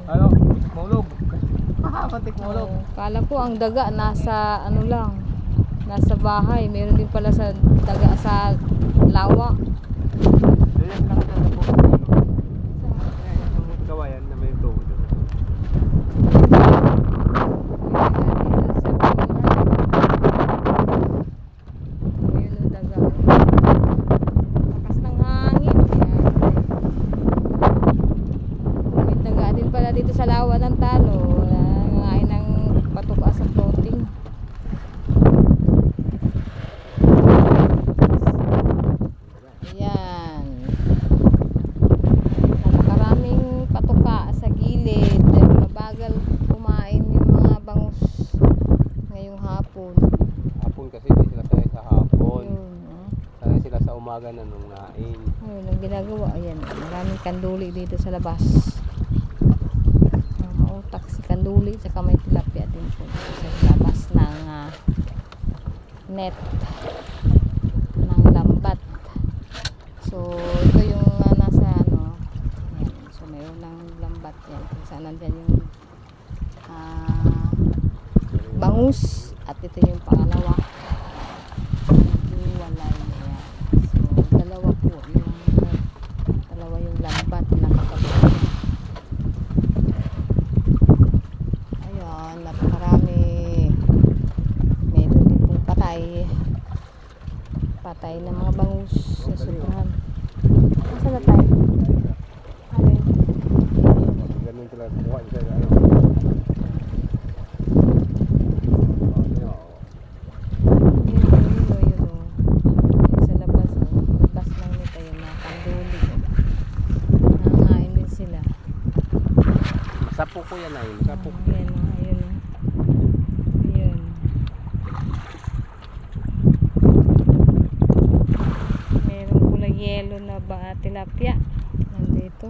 Ano? Maulog. Pantik maulog. Kala ko ang daga nasa ano lang, nasa bahay. Meron din pala sa daga sa lawa. Diyan lang ito sa po. Yung kawayan na may tubo. Ayun ang daga. Lakas ng hangin. May daga din pala dito sa lawa ng talo. Nangangain ng patuka sa floating. Ayan. Napakaraming patuka sa gilid. Mabagal kumain yung mga bangus ngayong hapon. Hapon kasi hindi sila sanay sa hapon. Ayun. Sanay sila sa umaga na nung nain. Ayun ang ginagawa. Ayan. Maraming kanduli dito sa labas. Mautak si kanduli. Saka may tilapia din po sa labas ng net ng lambat. So ito yung nasa ano. Ayan. So mayroon ng lambat yan. Kung saan nandyan yung bangus. At ito yung pangalawa. Walay. Ayan. So dalawa po yung lambat na katabi. Ayan, napakarami. Meron din pong patay na mga bangus sa sutuhan. Saan na tayo? Alin? Ganun sila kuha sa ano. Sa labas lang nito yung mga kanduli. Nangangain din sila. Sapo ko yan ay. Sapo. Ayan o, ayun o. Ayun. Meron kulay yellow na tilapia. Nandito.